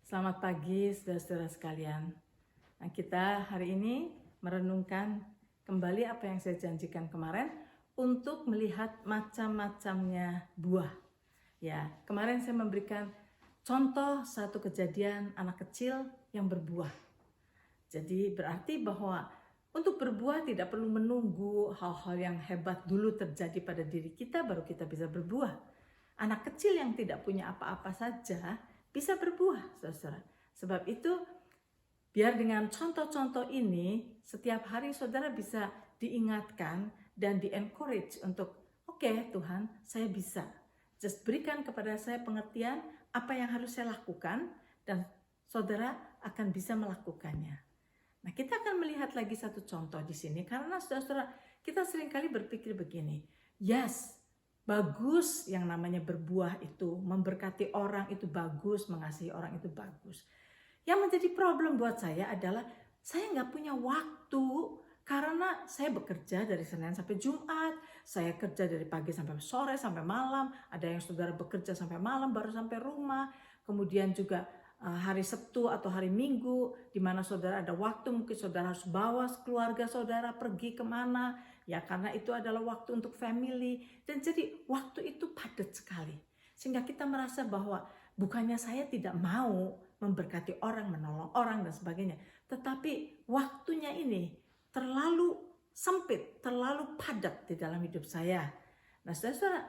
Selamat pagi saudara-saudara sekalian. Nah, kita hari ini merenungkan kembali apa yang saya janjikan kemarin untuk melihat macam-macamnya buah. Ya, kemarin saya memberikan contoh satu kejadian anak kecil yang berbuah. Jadi berarti bahwa untuk berbuah tidak perlu menunggu hal-hal yang hebat dulu terjadi pada diri kita baru kita bisa berbuah. Anak kecil yang tidak punya apa-apa saja bisa berbuah, saudara. Sebab itu, biar dengan contoh-contoh ini, setiap hari saudara bisa diingatkan dan di-encourage untuk, oke, Tuhan, saya bisa. Just berikan kepada saya pengertian apa yang harus saya lakukan dan saudara akan bisa melakukannya. Nah, kita akan melihat lagi satu contoh di sini karena saudara-saudara, kita seringkali berpikir begini, yes, bagus yang namanya berbuah itu, memberkati orang itu bagus, mengasihi orang itu bagus. Yang menjadi problem buat saya adalah saya nggak punya waktu karena saya bekerja dari Senin sampai Jumat, saya kerja dari pagi sampai sore sampai malam, ada yang saudara bekerja sampai malam baru sampai rumah, kemudian juga hari Sabtu atau hari Minggu di mana saudara ada waktu, mungkin saudara harus bawa keluarga saudara pergi kemana, ya karena itu adalah waktu untuk family, dan jadi waktu itu padat sekali. Sehingga kita merasa bahwa bukannya saya tidak mau memberkati orang, menolong orang dan sebagainya, tetapi waktunya ini terlalu sempit, terlalu padat di dalam hidup saya. Nah, saudara,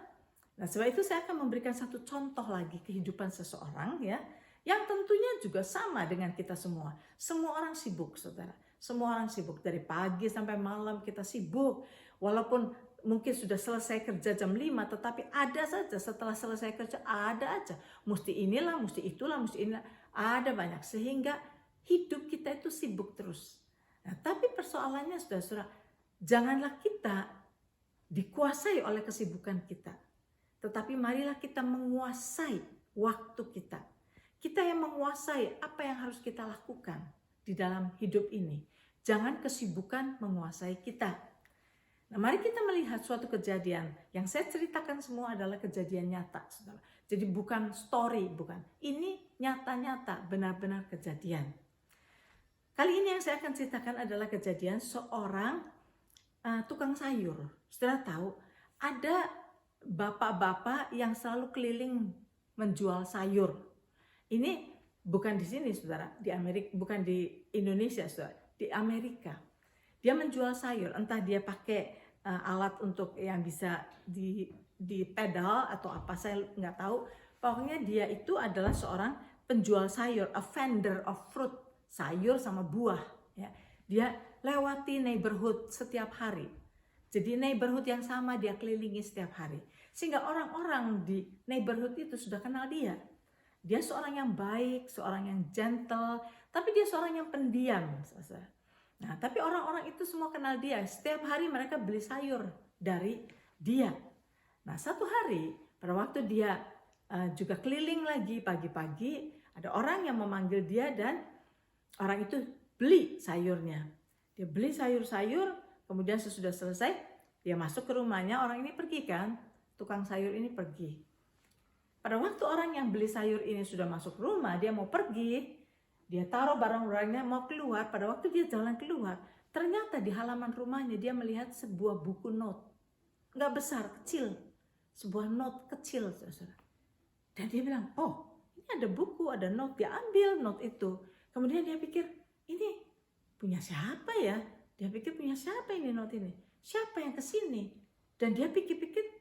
sebab itu saya akan memberikan satu contoh lagi kehidupan seseorang ya, yang tentunya juga sama dengan kita semua. Semua orang sibuk, saudara. Semua orang sibuk, dari pagi sampai malam kita sibuk. Walaupun mungkin sudah selesai kerja jam 5, tetapi ada saja setelah selesai kerja, ada aja. Mesti inilah, mesti itulah, mesti inilah. Ada banyak, sehingga hidup kita itu sibuk terus. Nah, tapi persoalannya saudara-saudara, janganlah kita dikuasai oleh kesibukan kita. Tetapi marilah kita menguasai waktu kita. Kita yang menguasai apa yang harus kita lakukan di dalam hidup ini. Jangan kesibukan menguasai kita. Nah, mari kita melihat suatu kejadian. Yang saya ceritakan semua adalah kejadian nyata, saudara. Jadi bukan story, bukan. Ini nyata-nyata, benar-benar kejadian. Kali ini yang saya akan ceritakan adalah kejadian seorang tukang sayur. Saudara tahu, ada bapak-bapak yang selalu keliling menjual sayur. Ini bukan di sini, saudara, di Amerika, bukan di Indonesia, saudara, di Amerika. Dia menjual sayur, entah dia pakai alat untuk yang bisa di pedal atau apa, saya nggak tahu. Pokoknya dia itu adalah seorang penjual sayur, a vendor of fruit, sayur sama buah. Ya. Dia lewati neighborhood setiap hari. Jadi neighborhood yang sama dia kelilingi setiap hari. Sehingga orang-orang di neighborhood itu sudah kenal dia. Dia seorang yang baik, seorang yang gentle, tapi dia seorang yang pendiam. Nah, tapi orang-orang itu semua kenal dia. Setiap hari mereka beli sayur dari dia. Nah, satu hari pada waktu dia juga keliling lagi pagi-pagi, ada orang yang memanggil dia dan orang itu beli sayurnya. Dia beli sayur-sayur, kemudian sesudah selesai dia masuk ke rumahnya, orang ini pergi kan, tukang sayur ini pergi. Pada waktu orang yang beli sayur ini sudah masuk rumah, dia mau pergi, dia taruh barang-barangnya mau keluar. Pada waktu dia jalan keluar, ternyata di halaman rumahnya dia melihat sebuah buku note. Nggak besar, kecil. Sebuah note kecil, saudara. Dan dia bilang, oh ini ada buku, ada note. Dia ambil note itu. Kemudian dia pikir, ini punya siapa ya? Dia pikir, punya siapa ini note ini? Siapa yang kesini? Dan dia pikir-pikir,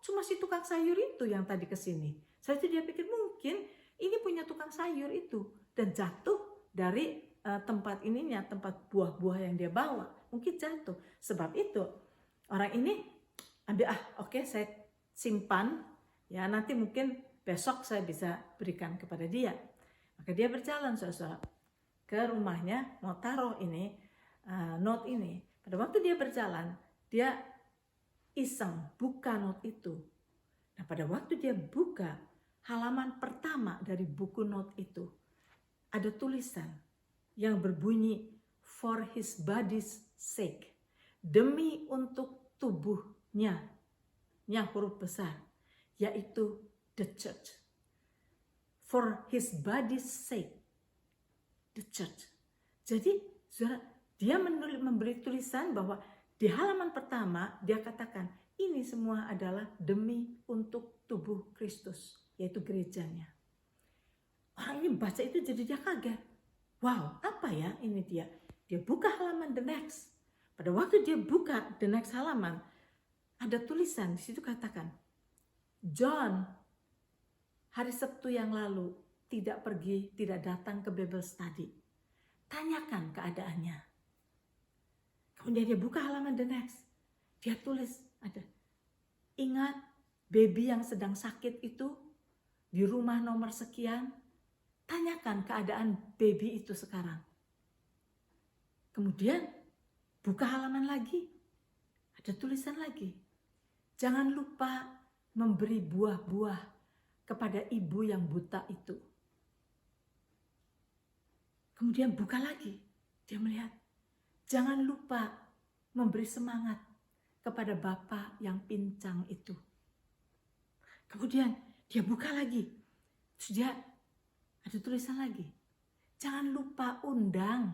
cuma si tukang sayur itu yang tadi kesini. Setelah itu dia pikir mungkin ini punya tukang sayur itu dan jatuh dari tempat ininya, tempat buah-buah yang dia bawa. Mungkin jatuh. Sebab itu orang ini ambil, oke, saya simpan ya, nanti mungkin besok saya bisa berikan kepada dia. Maka dia berjalan saudara ke rumahnya mau taruh ini note ini. Pada waktu dia berjalan, dia iseng buka note itu. Nah, pada waktu dia buka halaman pertama dari buku note itu, ada tulisan yang berbunyi for his body's sake, demi untuk tubuhnya, yang huruf besar, yaitu the church. For his body's sake, the church. Jadi saudara, dia memberi tulisan bahwa di halaman pertama dia katakan ini semua adalah demi untuk tubuh Kristus, yaitu gerejanya. Orang ini baca itu jadi dia kaget. Wow, apa ya ini dia? Dia buka halaman the next. Pada waktu dia buka the next halaman, ada tulisan di situ katakan, John hari Sabtu yang lalu tidak datang ke Bible study. Tanyakan keadaannya. Kemudian dia buka halaman the next. Dia tulis ada, ingat baby yang sedang sakit itu di rumah nomor sekian. Tanyakan keadaan baby itu sekarang. Kemudian buka halaman lagi. Ada tulisan lagi. Jangan lupa memberi buah-buah kepada ibu yang buta itu. Kemudian buka lagi. Dia melihat. Jangan lupa memberi semangat kepada bapak yang pincang itu. Kemudian dia buka lagi. Terus dia ada tulisan lagi. Jangan lupa undang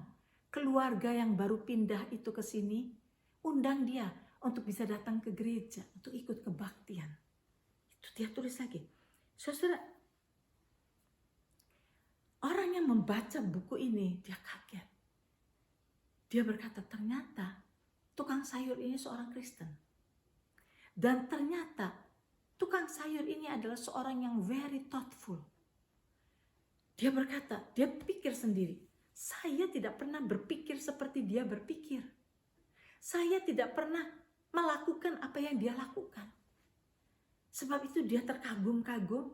keluarga yang baru pindah itu ke sini. Undang dia untuk bisa datang ke gereja, untuk ikut kebaktian. Itu dia tulis lagi. Saudara, orang yang membaca buku ini, dia kaget. Dia berkata, ternyata tukang sayur ini seorang Kristen. Dan ternyata tukang sayur ini adalah seorang yang very thoughtful. Dia berkata, dia pikir sendiri, saya tidak pernah berpikir seperti dia berpikir. Saya tidak pernah melakukan apa yang dia lakukan. Sebab itu dia terkagum-kagum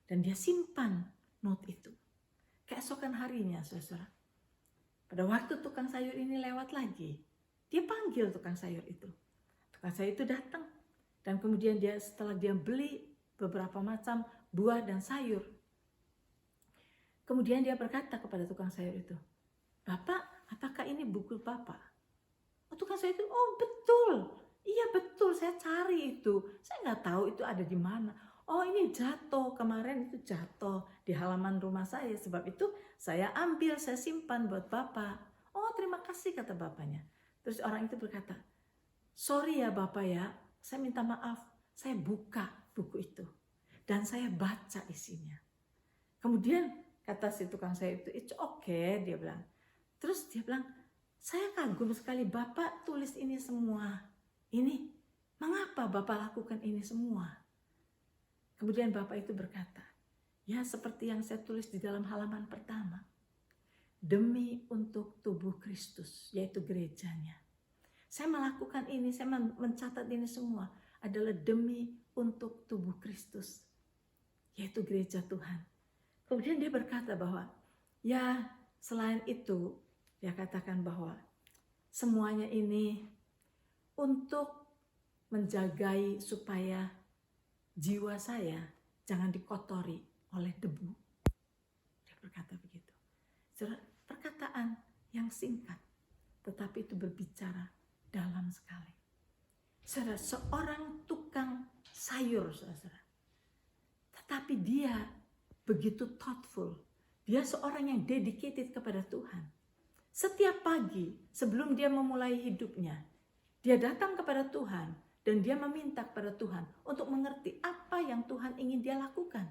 dan dia simpan note itu. Keesokan harinya, saudara, pada waktu tukang sayur ini lewat lagi, dia panggil tukang sayur itu. Tukang sayur itu datang dan kemudian setelah dia beli beberapa macam buah dan sayur, kemudian dia berkata kepada tukang sayur itu, Bapak, apakah ini buku Bapak? Oh, tukang sayur itu, oh betul, iya betul, saya cari itu. Saya nggak tahu itu ada di mana. Oh ini jatuh, kemarin itu jatuh di halaman rumah saya. Sebab itu saya ambil, saya simpan buat Bapak. Oh terima kasih, kata bapaknya. Terus orang itu berkata, sorry ya Bapak ya, saya minta maaf. Saya buka buku itu dan saya baca isinya. Kemudian kata si tukang sayur itu, it's okay, dia bilang. Terus dia bilang, saya kagum sekali Bapak tulis ini semua. Ini, mengapa Bapak lakukan ini semua? Kemudian Bapak itu berkata, ya seperti yang saya tulis di dalam halaman pertama. Demi untuk tubuh Kristus, yaitu gerejanya. Saya melakukan ini, saya mencatat ini semua adalah demi untuk tubuh Kristus, yaitu gereja Tuhan. Kemudian dia berkata bahwa ya selain itu dia katakan bahwa semuanya ini untuk menjagai supaya jiwa saya jangan dikotori oleh debu. Dia berkata begitu. Perkataan yang singkat tetapi itu berbicara dalam sekali. Seorang tukang sayur, saudara. Tetapi dia begitu thoughtful. Dia seorang yang dedicated kepada Tuhan. Setiap pagi sebelum dia memulai hidupnya, dia datang kepada Tuhan dan dia meminta kepada Tuhan untuk mengerti apa yang Tuhan ingin dia lakukan.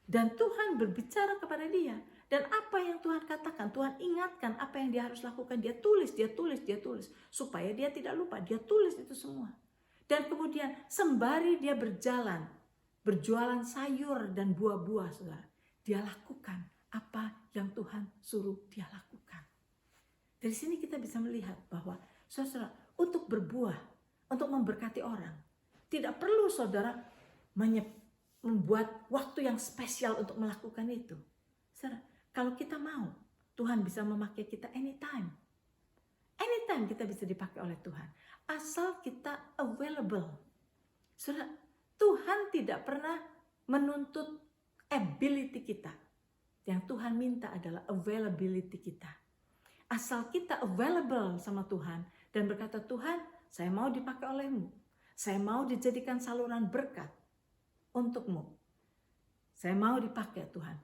Dan Tuhan berbicara kepada dia. Dan apa yang Tuhan katakan, Tuhan ingatkan apa yang dia harus lakukan. Dia tulis. Supaya dia tidak lupa, dia tulis itu semua. Dan kemudian sembari dia berjualan sayur dan buah-buah, saudara, dia lakukan apa yang Tuhan suruh dia lakukan. Dari sini kita bisa melihat bahwa saudara, untuk berbuah, untuk memberkati orang, tidak perlu saudara membuat waktu yang spesial untuk melakukan itu. Saudara, kalau kita mau, Tuhan bisa memakai kita anytime. Anytime kita bisa dipakai oleh Tuhan. Asal kita available. Saudara, Tuhan tidak pernah menuntut ability kita. Yang Tuhan minta adalah availability kita. Asal kita available sama Tuhan dan berkata, Tuhan, saya mau dipakai olehmu. Saya mau dijadikan saluran berkat untukmu. Saya mau dipakai Tuhan.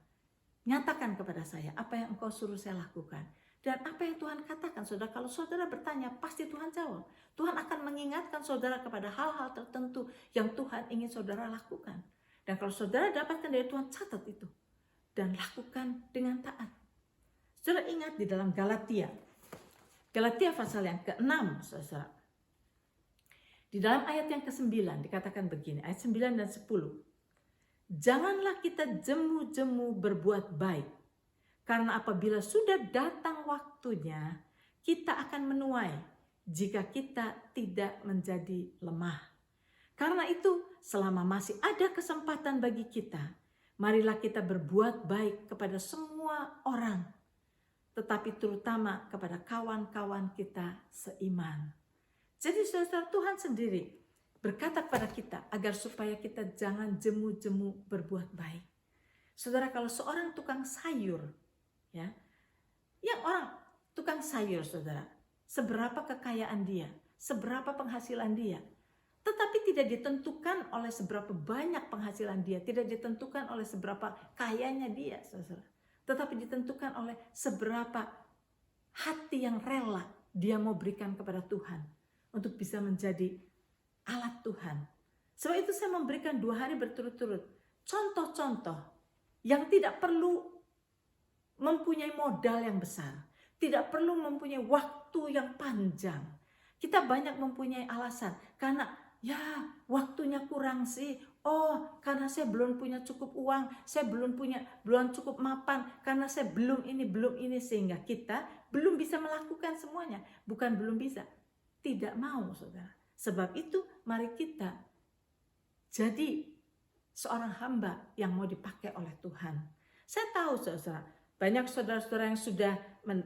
nyatakan kepada saya apa yang engkau suruh saya lakukan. Dan apa yang Tuhan katakan, saudara, kalau saudara bertanya, pasti Tuhan jawab. Tuhan akan mengingatkan saudara kepada hal-hal tertentu yang Tuhan ingin saudara lakukan. Dan kalau saudara dapatkan dari Tuhan, catat itu. Dan lakukan dengan taat. Saudara ingat di dalam Galatia pasal yang ke-6, saudara. Di dalam ayat yang ke-9 dikatakan begini, ayat 9 dan 10. Janganlah kita jemu-jemu berbuat baik. Karena apabila sudah datang waktunya, kita akan menuai jika kita tidak menjadi lemah. Karena itu, selama masih ada kesempatan bagi kita, marilah kita berbuat baik kepada semua orang, tetapi terutama kepada kawan-kawan kita seiman. Jadi saudara, Tuhan sendiri berkata kepada kita agar supaya kita jangan jemu-jemu berbuat baik. Saudara, kalau seorang tukang sayur, ya, yang orang tukang sayur, saudara, seberapa kekayaan dia, seberapa penghasilan dia, tetapi tidak ditentukan oleh seberapa banyak penghasilan dia, tidak ditentukan oleh seberapa kayanya dia, saudara, tetapi ditentukan oleh seberapa hati yang rela dia mau berikan kepada Tuhan untuk bisa menjadi alat Tuhan. Sebab itu saya memberikan 2 hari berturut-turut contoh-contoh yang tidak perlu mempunyai modal yang besar, tidak perlu mempunyai waktu yang panjang. Kita banyak mempunyai alasan karena ya waktunya kurang sih. Oh, karena saya belum punya cukup uang, saya belum cukup mapan, karena saya belum ini sehingga kita belum bisa melakukan semuanya. Bukan belum bisa, tidak mau, saudara. Sebab itu mari kita jadi seorang hamba yang mau dipakai oleh Tuhan. Saya tahu, saudara, banyak saudara-saudara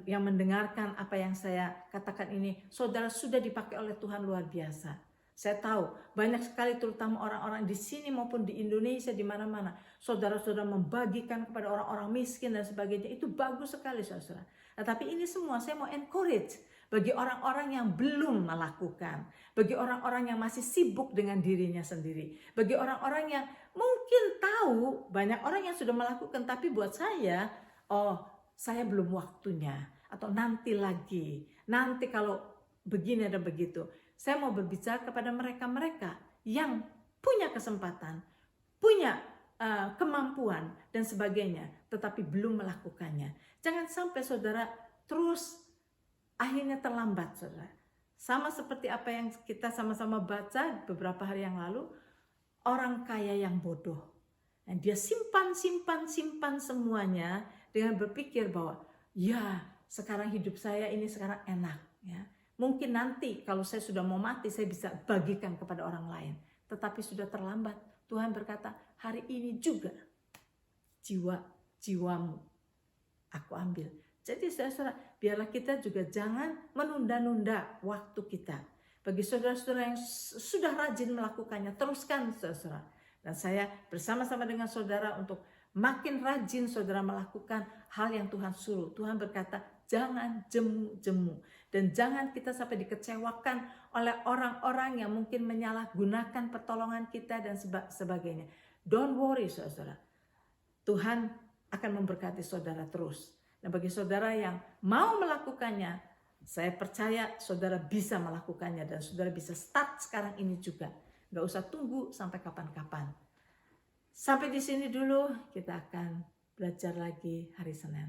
yang mendengarkan apa yang saya katakan ini, saudara sudah dipakai oleh Tuhan luar biasa. Saya tahu banyak sekali, terutama orang-orang di sini maupun di Indonesia, di mana-mana, saudara-saudara membagikan kepada orang-orang miskin dan sebagainya. Itu bagus sekali, saudara. Tetapi ini semua saya mau encourage bagi orang-orang yang belum melakukan, bagi orang-orang yang masih sibuk dengan dirinya sendiri, bagi orang-orang yang mungkin tahu banyak orang yang sudah melakukan, tapi buat saya, oh, saya belum waktunya, atau nanti lagi, nanti kalau begini dan begitu. Saya mau berbicara kepada mereka-mereka yang punya kesempatan, punya kemampuan dan sebagainya, tetapi belum melakukannya. Jangan sampai saudara terus akhirnya terlambat, saudara. Sama seperti apa yang kita sama-sama baca beberapa hari yang lalu, orang kaya yang bodoh. Dan dia simpan semuanya dengan berpikir bahwa ya sekarang hidup saya ini sekarang enak, ya. Mungkin nanti kalau saya sudah mau mati saya bisa bagikan kepada orang lain. Tetapi sudah terlambat. Tuhan berkata, hari ini juga jiwamu aku ambil. Jadi saudara, biarlah kita juga jangan menunda-nunda waktu kita. Bagi saudara-saudara yang sudah rajin melakukannya, teruskan, saudara. Dan saya bersama-sama dengan saudara untuk makin rajin saudara melakukan hal yang Tuhan suruh. Tuhan berkata, jangan jemu-jemu. Dan jangan kita sampai dikecewakan oleh orang-orang yang mungkin menyalahgunakan pertolongan kita dan sebagainya. Don't worry, saudara. Tuhan akan memberkati saudara terus. Dan bagi saudara yang mau melakukannya, saya percaya saudara bisa melakukannya. Dan saudara bisa start sekarang ini juga. Gak usah tunggu sampai kapan-kapan. Sampai di sini dulu, kita akan belajar lagi hari Senin.